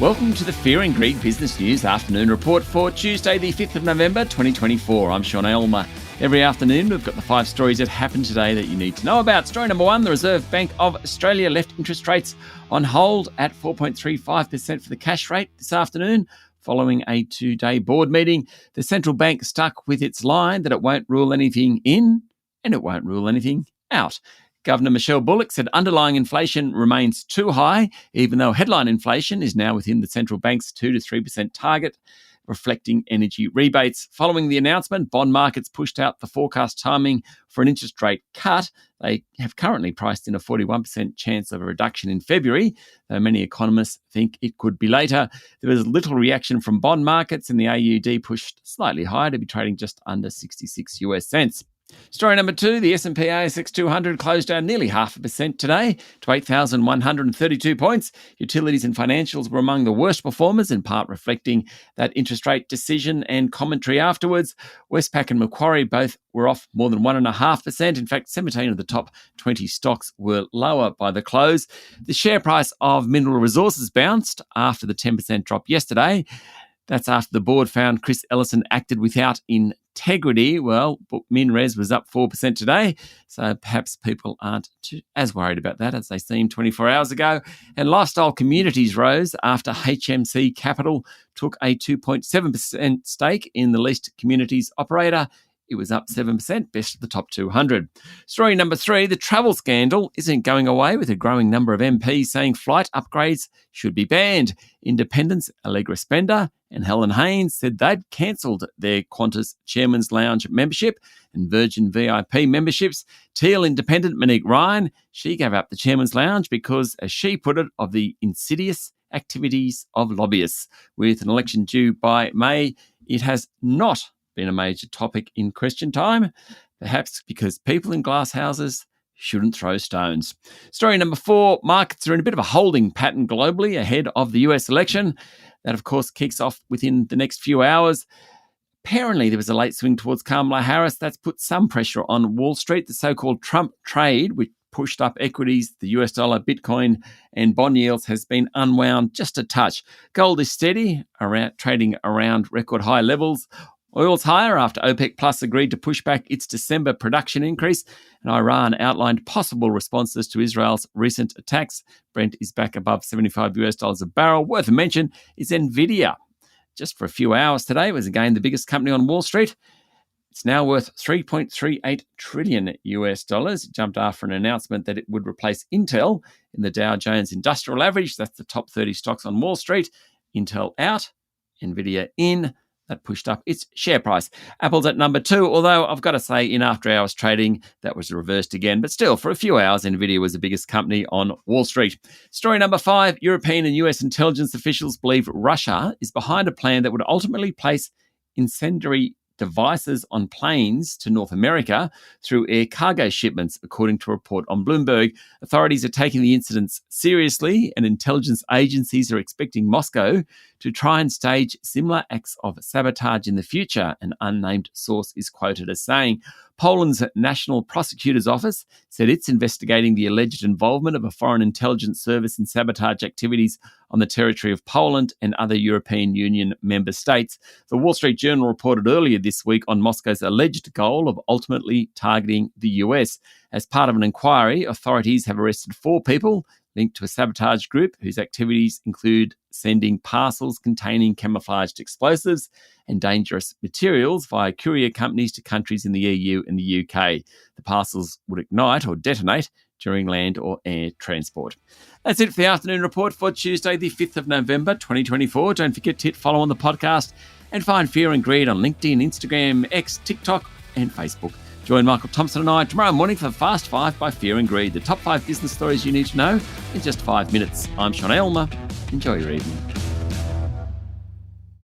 Welcome to the Fear and Greed Business News Afternoon Report for Tuesday, the 5th of November, 2024. I'm Sean Aylmer. Every afternoon, we've got the 5 stories that happened today that you need to know about. Story number 1, the Reserve Bank of Australia left interest rates on hold at 4.35% for the cash rate this afternoon, following a 2-day board meeting. The central bank stuck with its line that it won't rule anything in and it won't rule anything out. Governor Michelle Bullock said underlying inflation remains too high, even though headline inflation is now within the central bank's 2 to 3% target, reflecting energy rebates. Following the announcement, bond markets pushed out the forecast timing for an interest rate cut. They have currently priced in a 41% chance of a reduction in February, though many economists think it could be later. There was little reaction from bond markets, and the AUD pushed slightly higher to be trading just under 66 US cents. Story number 2, the S&P ASX 200 closed down nearly 0.5% today to 8,132 points. Utilities and financials were among the worst performers, in part reflecting that interest rate decision and commentary afterwards. Westpac and Macquarie both were off more than 1.5%. In fact, 17 of the top 20 stocks were lower by the close. The share price of Mineral Resources bounced after the 10% drop yesterday. That's after the board found Chris Ellison acted without integrity. Well, MinRes was up 4% today, so perhaps people aren't as worried about that as they seemed 24 hours ago. And Lifestyle Communities rose after HMC Capital took a 2.7% stake in the leased communities operator. It was up 7%, best of the top 200. Story number 3, the travel scandal isn't going away, with a growing number of MPs saying flight upgrades should be banned. Independents Allegra Spender and Helen Haynes said they'd cancelled their Qantas Chairman's Lounge membership and Virgin VIP memberships. Teal Independent Monique Ryan, she gave up the Chairman's Lounge because, as she put it, of the insidious activities of lobbyists. With an election due by May, it has not been a major topic in question time, perhaps because people in glass houses shouldn't throw stones. Story number 4, markets are in a bit of a holding pattern globally ahead of the US election. That, of course, kicks off within the next few hours. Apparently, there was a late swing towards Kamala Harris. That's put some pressure on Wall Street. The so-called Trump trade, which pushed up equities, the US dollar, Bitcoin, and bond yields, has been unwound just a touch. Gold is steady, trading around record high levels. Oil's higher after OPEC Plus agreed to push back its December production increase, and Iran outlined possible responses to Israel's recent attacks. Brent is back above $75 a barrel. Worth a mention is Nvidia. Just for a few hours today, it was again the biggest company on Wall Street. It's now worth $3.38 trillion US dollars. It jumped after an announcement that it would replace Intel in the Dow Jones Industrial Average. That's the top 30 stocks on Wall Street. Intel out, Nvidia in. That pushed up its share price. Apple's at number 2, although I've got to say in after-hours trading, that was reversed again. But still, for a few hours, Nvidia was the biggest company on Wall Street. Story number 5, European and US intelligence officials believe Russia is behind a plan that would ultimately place incendiary devices on planes to North America through air cargo shipments, according to a report on Bloomberg. Authorities are taking the incidents seriously, and intelligence agencies are expecting Moscow to try and stage similar acts of sabotage in the future, an unnamed source is quoted as saying. Poland's National Prosecutor's Office said it's investigating the alleged involvement of a foreign intelligence service in sabotage activities on the territory of Poland and other European Union member states. The Wall Street Journal reported earlier this week on Moscow's alleged goal of ultimately targeting the US. As part of an inquiry, authorities have arrested 4 people linked to a sabotage group whose activities include sending parcels containing camouflaged explosives and dangerous materials via courier companies to countries in the EU and the UK. The parcels would ignite or detonate during land or air transport. That's it for the afternoon report for Tuesday, the 5th of November, 2024. Don't forget to hit follow on the podcast and find Fear and Greed on LinkedIn, Instagram, X, TikTok, and Facebook. Join Michael Thompson and I tomorrow morning for Fast 5 by Fear and Greed, the top 5 business stories you need to know in just 5 minutes. I'm Sean Aylmer. Enjoy your evening.